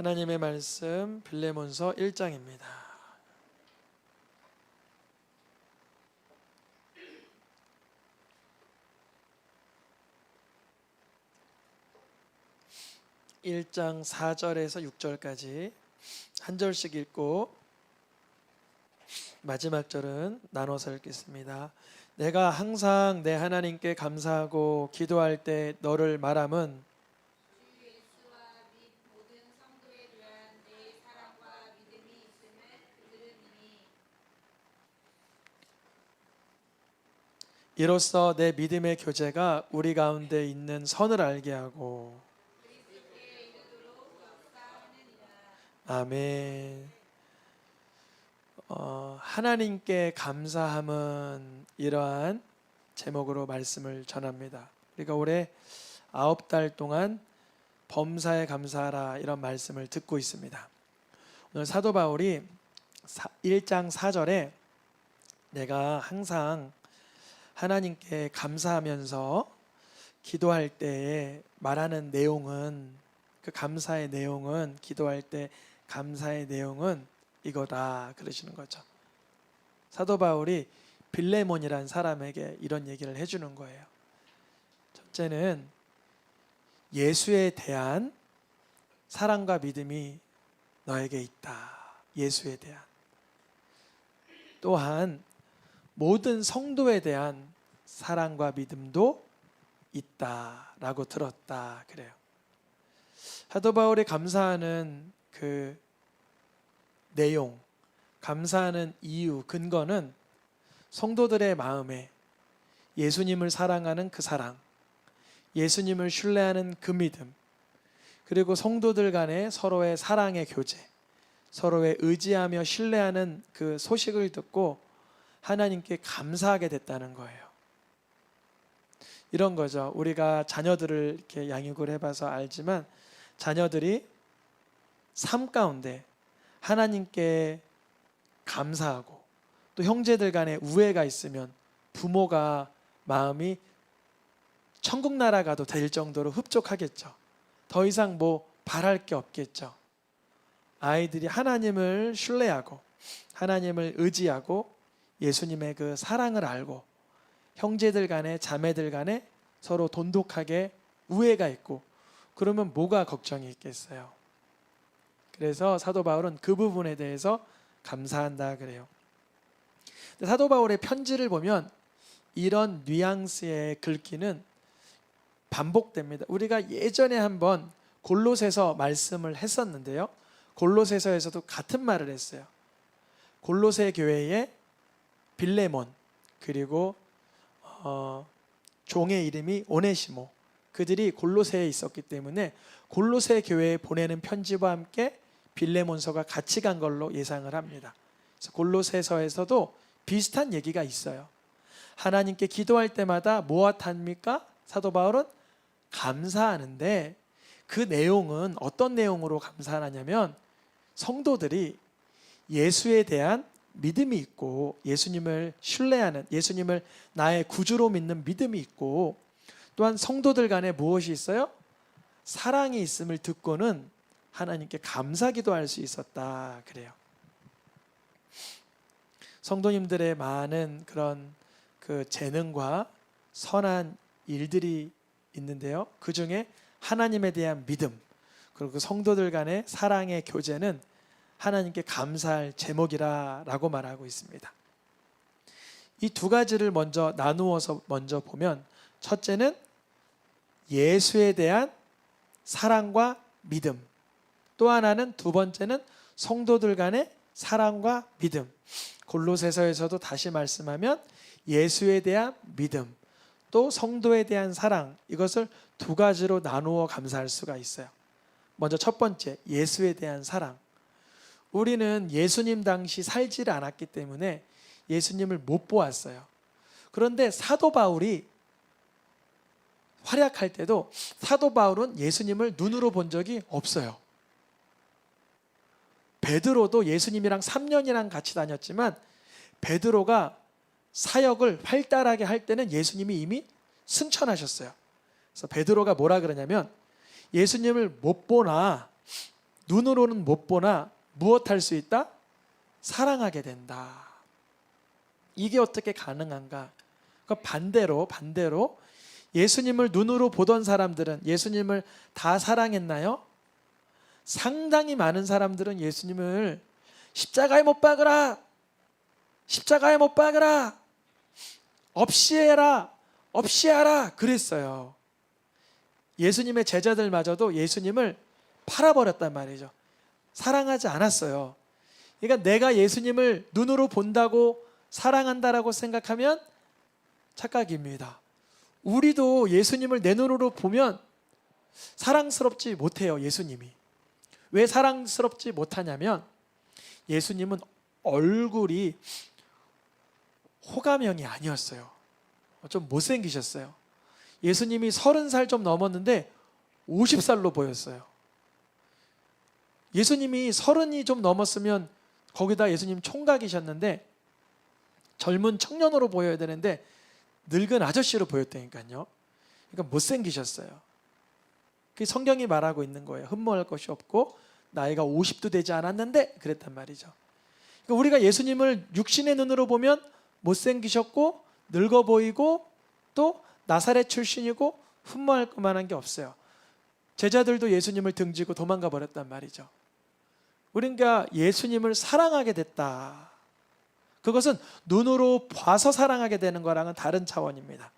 하나님의 말씀 빌레몬서 1장입니다. (1장) 4절에서 6절까지 한 절씩 읽고 마지막 절은 나눠서 읽겠습니다. 내가 항상 내 하나님께 감사하고 기도할 때 너를 말함은 이로써 내 믿음의 교제가 우리 가운데 있는 선을 알게 하고 아멘. 하나님께 감사함은 이러한 제목으로 말씀을 전합니다. 우리가 올해 9달 동안 범사에 감사하라 이런 말씀을 듣고 있습니다. 오늘 사도 바울이 1장 4절에 내가 항상 하나님께 감사하면서 기도할 때에 말하는 내용은, 그 감사의 내용은, 기도할 때 감사의 내용은 이거다 그러시는 거죠. 사도 바울이 빌레몬이라는 사람에게 이런 얘기를 해주는 거예요. 첫째는 예수에 대한 사랑과 믿음이 너에게 있다. 예수에 대한. 또한 모든 성도에 대한 사랑과 믿음도 있다라고 들었다 그래요. 사도 바울이 감사하는 그 내용, 감사하는 이유, 근거는 성도들의 마음에 예수님을 사랑하는 그 사랑, 예수님을 신뢰하는 그 믿음, 그리고 성도들 간의 서로의 사랑의 교제, 서로의 의지하며 신뢰하는 그 소식을 듣고 하나님께 감사하게 됐다는 거예요. 이런 거죠. 우리가 자녀들을 이렇게 양육을 해봐서 알지만 자녀들이 삶 가운데 하나님께 감사하고 또 형제들 간에 우애가 있으면 부모가 마음이 천국 나라 가도 될 정도로 흡족하겠죠. 더 이상 뭐 바랄 게 없겠죠. 아이들이 하나님을 신뢰하고 하나님을 의지하고 예수님의 그 사랑을 알고 형제들 간에 자매들 간에 서로 돈독하게 우애가 있고 그러면 뭐가 걱정이 있겠어요. 그래서 사도 바울은 그 부분에 대해서 감사한다 그래요. 사도 바울의 편지를 보면 이런 뉘앙스의 글귀는 반복됩니다. 우리가 예전에 한번 골로새서 말씀을 했었는데요. 골로새서에서도 같은 말을 했어요. 골로새 교회에 빌레몬 그리고 종의 이름이 오네시모, 그들이 골로새에 있었기 때문에 골로새 교회에 보내는 편지와 함께 빌레몬서가 같이 간 걸로 예상을 합니다. 그래서 골로새서에서도 비슷한 얘기가 있어요. 하나님께 기도할 때마다 무엇합니까? 사도 바울은 감사하는데 그 내용은 어떤 내용으로 감사하냐면 성도들이 예수에 대한 믿음이 있고 예수님을 신뢰하는, 예수님을 나의 구주로 믿는 믿음이 있고 또한 성도들 간에 무엇이 있어요? 사랑이 있음을 듣고는 하나님께 감사기도 할 수 있었다 그래요. 성도님들의 많은 그런 그 재능과 선한 일들이 있는데요. 그 중에 하나님에 대한 믿음 그리고 성도들 간의 사랑의 교제는 하나님께 감사할 제목이라고 말하고 있습니다. 이 두 가지를 먼저 나누어서 먼저 보면 첫째는 예수에 대한 사랑과 믿음, 또 하나는 두 번째는 성도들 간의 사랑과 믿음. 골로새서에서도 다시 말씀하면 예수에 대한 믿음, 또 성도에 대한 사랑, 이것을 두 가지로 나누어 감사할 수가 있어요. 먼저 첫 번째, 예수에 대한 사랑. 우리는 예수님 당시 살지를 않았기 때문에 예수님을 못 보았어요. 그런데 사도 바울이 활약할 때도 사도 바울은 예수님을 눈으로 본 적이 없어요. 베드로도 예수님이랑 3년이랑 같이 다녔지만 베드로가 사역을 활달하게 할 때는 예수님이 이미 승천하셨어요. 그래서 베드로가 뭐라 그러냐면 예수님을 못 보나 눈으로는 못 보나 무엇할 수 있다? 사랑하게 된다. 이게 어떻게 가능한가? 그러니까 반대로 예수님을 눈으로 보던 사람들은 예수님을 다 사랑했나요? 상당히 많은 사람들은 예수님을 십자가에 못 박으라, 십자가에 못 박으라, 없이 해라, 없이 하라 그랬어요. 예수님의 제자들마저도 예수님을 팔아버렸단 말이죠. 사랑하지 않았어요. 그러니까 내가 예수님을 눈으로 본다고 사랑한다라고 생각하면 착각입니다. 우리도 예수님을 내 눈으로 보면 사랑스럽지 못해요. 예수님이 왜 사랑스럽지 못하냐면 예수님은 얼굴이 호감형이 아니었어요. 좀 못생기셨어요. 예수님이 30살 좀 넘었는데 50살로 보였어요. 예수님이 30이 좀 넘었으면 거기다 예수님 총각이셨는데 젊은 청년으로 보여야 되는데 늙은 아저씨로 보였다니까요. 그러니까 못생기셨어요. 그 성경이 말하고 있는 거예요. 흠모할 것이 없고 나이가 50도 되지 않았는데 그랬단 말이죠. 그러니까 우리가 예수님을 육신의 눈으로 보면 못생기셨고 늙어 보이고 또 나사렛 출신이고 흠모할 것만한 게 없어요. 제자들도 예수님을 등지고 도망가 버렸단 말이죠. 우리가 예수님을 사랑하게 됐다. 그것은 눈으로 봐서 사랑하게 되는 거랑은 다른 차원입니다.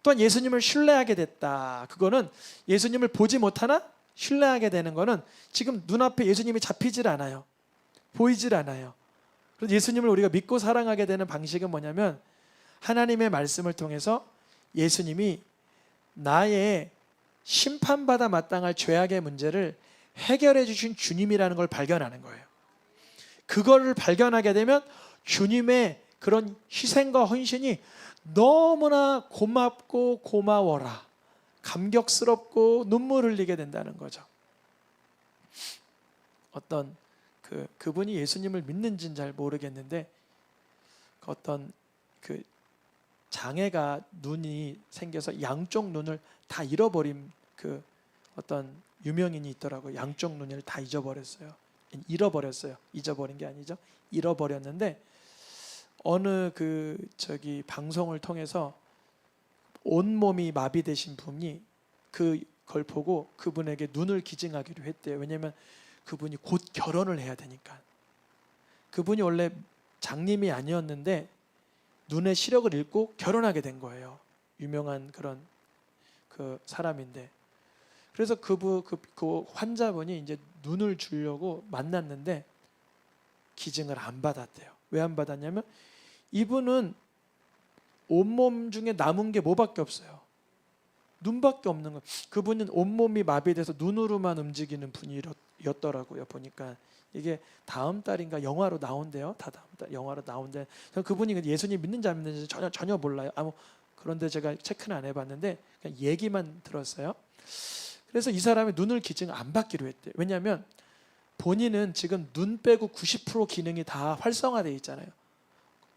또한 예수님을 신뢰하게 됐다. 그거는 예수님을 보지 못하나 신뢰하게 되는 거는 지금 눈앞에 예수님이 잡히질 않아요. 보이질 않아요. 그래서 예수님을 우리가 믿고 사랑하게 되는 방식은 뭐냐면 하나님의 말씀을 통해서 예수님이 나의 심판받아 마땅할 죄악의 문제를 해결해 주신 주님이라는 걸 발견하는 거예요. 그거를 발견하게 되면 주님의 그런 희생과 헌신이 너무나 고맙고 고마워라, 감격스럽고 눈물 흘리게 된다는 거죠. 어떤 그분이 예수님을 믿는지는 잘 모르겠는데 어떤 그 장애가 눈이 생겨서 양쪽 눈을 다 잃어버린 그 어떤 유명인이 있더라고요. 양쪽 눈을 다 잊어버렸어요. 잊어버린 게 아니죠. 잃어버렸는데 어느 방송을 통해서 온몸이 마비되신 분이 그걸 보고 그분에게 눈을 기증하기로 했대요. 왜냐하면 그분이 곧 결혼을 해야 되니까. 그분이 원래 장님이 아니었는데 눈의 시력을 잃고 결혼하게 된 거예요. 유명한 그런 그 사람인데. 그래서 그 환자분이 이제 눈을 주려고 만났는데 기증을 안 받았대요. 왜 안 받았냐면 이분은 온몸 중에 남은 게 뭐밖에 없어요. 눈밖에 없는 거예요. 그분은 온몸이 마비돼서 눈으로만 움직이는 분이었더라고요. 보니까 이게 다음 달인가 영화로 나온대요. 다 다음 달 영화로 나온대. 그분이 예수님 믿는지 안 믿는지 전혀 몰라요. 그런데 제가 체크는 안 해봤는데 그냥 얘기만 들었어요. 그래서 이 사람이 눈을 기증 안 받기로 했대요. 왜냐하면 본인은 지금 눈 빼고 90% 기능이 다 활성화되어 있잖아요.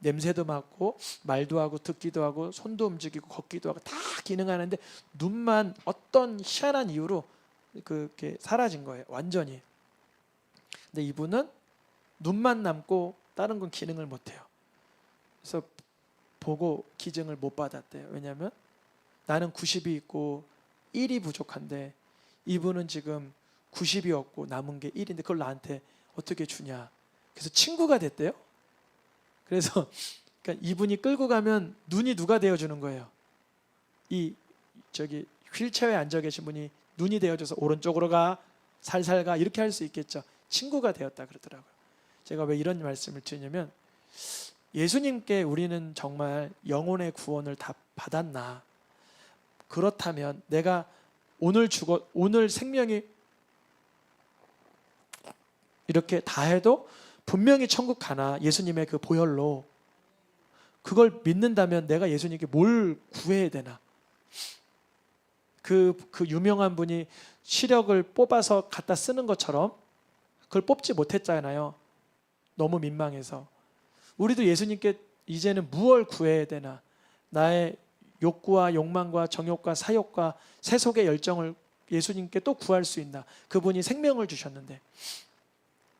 냄새도 맡고 말도 하고 듣기도 하고 손도 움직이고 걷기도 하고 다 기능하는데 눈만 어떤 희한한 이유로 그게 사라진 거예요. 완전히. 근데 이분은 눈만 남고 다른 건 기능을 못해요. 그래서 보고 기증을 못 받았대요. 왜냐하면 나는 90이 있고 1이 부족한데 이분은 지금 90이 없고 남은 게 1인데 그걸 나한테 어떻게 주냐. 그래서 친구가 됐대요. 그래서 그러니까 이분이 끌고 가면 눈이 누가 되어주는 거예요. 휠체어에 앉아 계신 분이 눈이 되어줘서 오른쪽으로 가, 살살 가 이렇게 할 수 있겠죠. 친구가 되었다 그러더라고요. 제가 왜 이런 말씀을 드리냐면 예수님께 우리는 정말 영혼의 구원을 다 받았나? 그렇다면 내가 오늘 생명이 이렇게 다 해도 분명히 천국 가나 예수님의 그 보혈로 그걸 믿는다면 내가 예수님께 뭘 구해야 되나? 그 유명한 분이 시력을 뽑아서 갖다 쓰는 것처럼 그걸 뽑지 못했잖아요. 너무 민망해서. 우리도 예수님께 이제는 무엇을 구해야 되나? 나의 욕구와 욕망과 정욕과 사욕과 세속의 열정을 예수님께 또 구할 수 있나? 그분이 생명을 주셨는데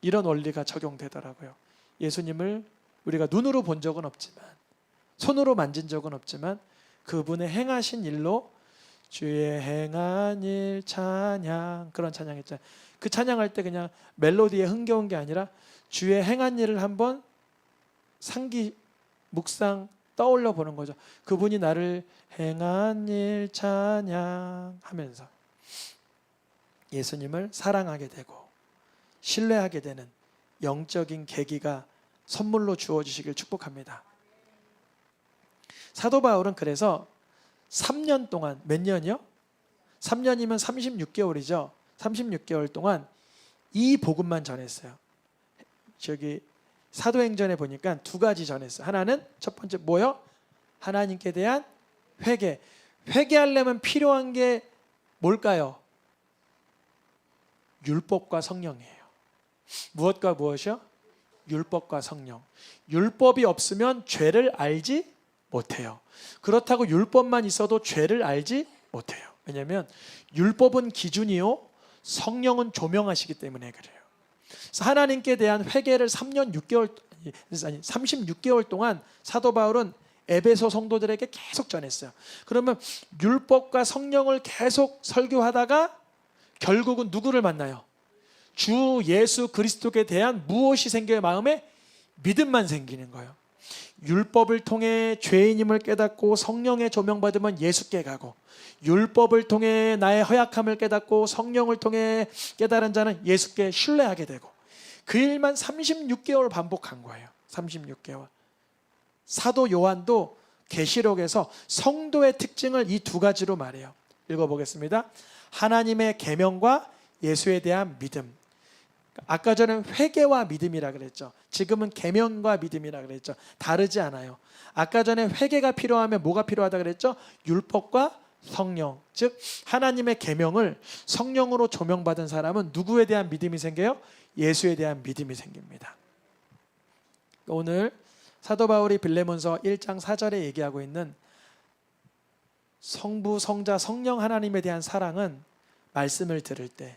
이런 원리가 적용되더라고요. 예수님을 우리가 눈으로 본 적은 없지만 손으로 만진 적은 없지만 그분의 행하신 일로 주의 행한 일 찬양, 그런 찬양 했잖아요. 그 찬양할 때 그냥 멜로디에 흥겨운 게 아니라 주의 행한 일을 한번 상기 묵상 떠올려 보는 거죠. 그분이 나를 행한 일 찬양하면서 예수님을 사랑하게 되고 신뢰하게 되는 영적인 계기가 선물로 주어지시길 축복합니다. 사도 바울은 그래서 3년 동안, 몇 년이요? 3년이면 36개월이죠. 36개월 동안 이 복음만 전했어요. 저기 사도행전에 보니까 두 가지 전했어요. 하나는 첫 번째 뭐요? 하나님께 대한 회개. 회개하려면 필요한 게 뭘까요? 율법과 성령이에요. 무엇과 무엇이요? 율법과 성령. 율법이 없으면 죄를 알지 못해요. 그렇다고 율법만 있어도 죄를 알지 못해요. 왜냐하면 율법은 기준이요, 성령은 조명하시기 때문에 그래요. 그래서 하나님께 대한 회개를 36개월 동안 사도 바울은 에베소 성도들에게 계속 전했어요. 그러면 율법과 성령을 계속 설교하다가 결국은 누구를 만나요? 주 예수 그리스도에 대한 무엇이 생겨요? 마음에 믿음만 생기는 거예요. 율법을 통해 죄인임을 깨닫고 성령의 조명받으면 예수께 가고, 율법을 통해 나의 허약함을 깨닫고 성령을 통해 깨달은 자는 예수께 신뢰하게 되고, 그 일만 36개월 반복한 거예요. 36개월. 사도 요한도 계시록에서 성도의 특징을 이 두 가지로 말해요. 읽어보겠습니다. 하나님의 계명과 예수에 대한 믿음. 아까 전에 회개와 믿음이라 그랬죠. 지금은 계명과 믿음이라 그랬죠. 다르지 않아요. 아까 전에 회개가 필요하면 뭐가 필요하다 그랬죠? 율법과 성령. 즉 하나님의 계명을 성령으로 조명받은 사람은 누구에 대한 믿음이 생겨요? 예수에 대한 믿음이 생깁니다. 오늘 사도 바울이 빌레몬서 1장 4절에 얘기하고 있는 성부, 성자, 성령 하나님에 대한 사랑은 말씀을 들을 때,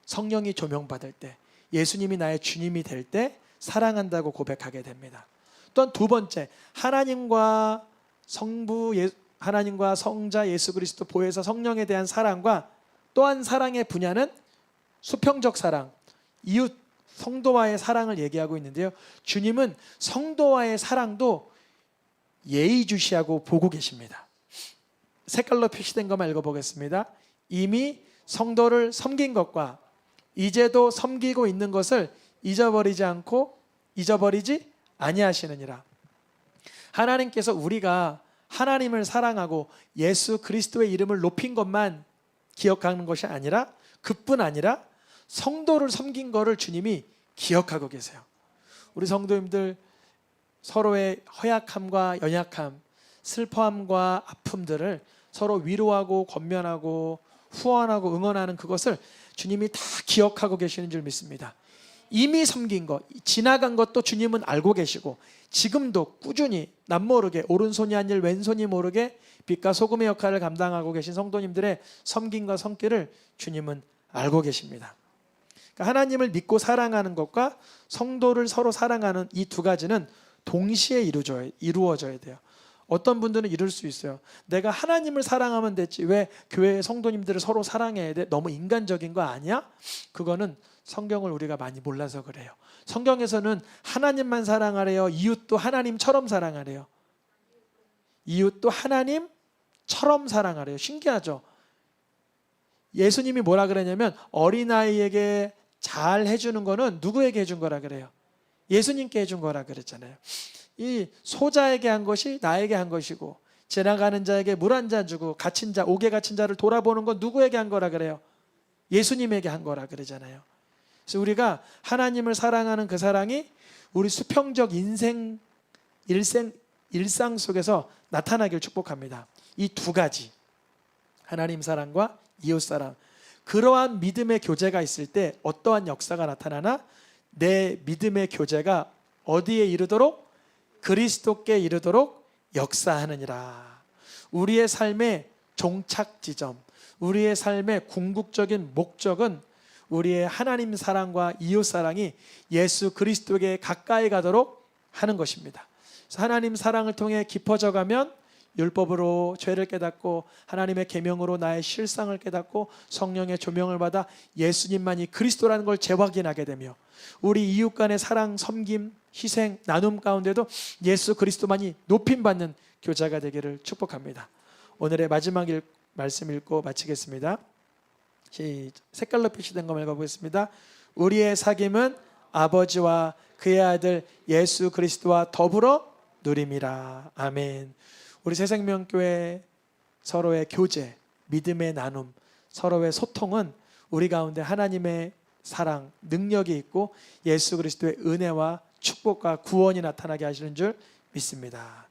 성령이 조명받을 때, 예수님이 나의 주님이 될 때 사랑한다고 고백하게 됩니다. 또한 두 번째, 하나님과 하나님과 성자 예수 그리스도 보혜사 성령에 대한 사랑과 또한 사랑의 분야는 수평적 사랑, 이웃 성도와의 사랑을 얘기하고 있는데요. 주님은 성도와의 사랑도 예의주시하고 보고 계십니다. 색깔로 표시된 것만 읽어보겠습니다. 이미 성도를 섬긴 것과 이제도 섬기고 있는 것을 잊어버리지 아니하시느니라. 하나님께서 우리가 하나님을 사랑하고 예수 그리스도의 이름을 높인 것만 기억하는 것이 아니라, 그뿐 아니라 성도를 섬긴 것을 주님이 기억하고 계세요. 우리 성도님들 서로의 허약함과 연약함, 슬퍼함과 아픔들을 서로 위로하고 권면하고 후원하고 응원하는 그것을 주님이 다 기억하고 계시는 줄 믿습니다. 이미 섬긴 것, 지나간 것도 주님은 알고 계시고 지금도 꾸준히 남모르게 오른손이 아닐 왼손이 모르게 빛과 소금의 역할을 감당하고 계신 성도님들의 섬김과 손길을 주님은 알고 계십니다. 그러니까 하나님을 믿고 사랑하는 것과 성도를 서로 사랑하는 이 두 가지는 동시에 이루어져야 돼요. 어떤 분들은 이럴 수 있어요. 내가 하나님을 사랑하면 됐지 왜 교회 성도님들을 서로 사랑해야 돼? 너무 인간적인 거 아니야? 그거는 성경을 우리가 많이 몰라서 그래요. 성경에서는 하나님만 사랑하래요. 이웃도 하나님처럼 사랑하래요. 이웃도 하나님처럼 사랑하래요. 신기하죠? 예수님이 뭐라 그러냐면 어린아이에게 잘 해주는 거는 누구에게 해준 거라 그래요? 예수님께 해준 거라 그랬잖아요. 이 소자에게 한 것이 나에게 한 것이고, 지나가는 자에게 물 한 잔 주고 갇힌 자, 옥에 갇힌 자를 돌아보는 건 누구에게 한 거라 그래요? 예수님에게 한 거라 그러잖아요. 그래서 우리가 하나님을 사랑하는 그 사랑이 우리 수평적 일상 속에서 나타나길 축복합니다. 이 두 가지, 하나님 사랑과 이웃 사랑, 그러한 믿음의 교제가 있을 때 어떠한 역사가 나타나나? 내 믿음의 교제가 어디에 이르도록? 그리스도께 이르도록 역사하느니라. 우리의 삶의 종착 지점, 우리의 삶의 궁극적인 목적은 우리의 하나님 사랑과 이웃 사랑이 예수 그리스도에게 가까이 가도록 하는 것입니다. 그래서 하나님 사랑을 통해 깊어져 가면 율법으로 죄를 깨닫고 하나님의 계명으로 나의 실상을 깨닫고 성령의 조명을 받아 예수님만이 그리스도라는 걸 재확인하게 되며 우리 이웃 간의 사랑, 섬김, 희생, 나눔 가운데도 예수 그리스도만이 높임받는 교제가 되기를 축복합니다. 오늘의 마지막 말씀 읽고 마치겠습니다. 색깔로 표시된 거 읽어보겠습니다. 우리의 사귐은 아버지와 그의 아들 예수 그리스도와 더불어 누림이라. 아멘. 우리 새생명교회 서로의 교제, 믿음의 나눔, 서로의 소통은 우리 가운데 하나님의 사랑, 능력이 있고 예수 그리스도의 은혜와 축복과 구원이 나타나게 하시는 줄 믿습니다.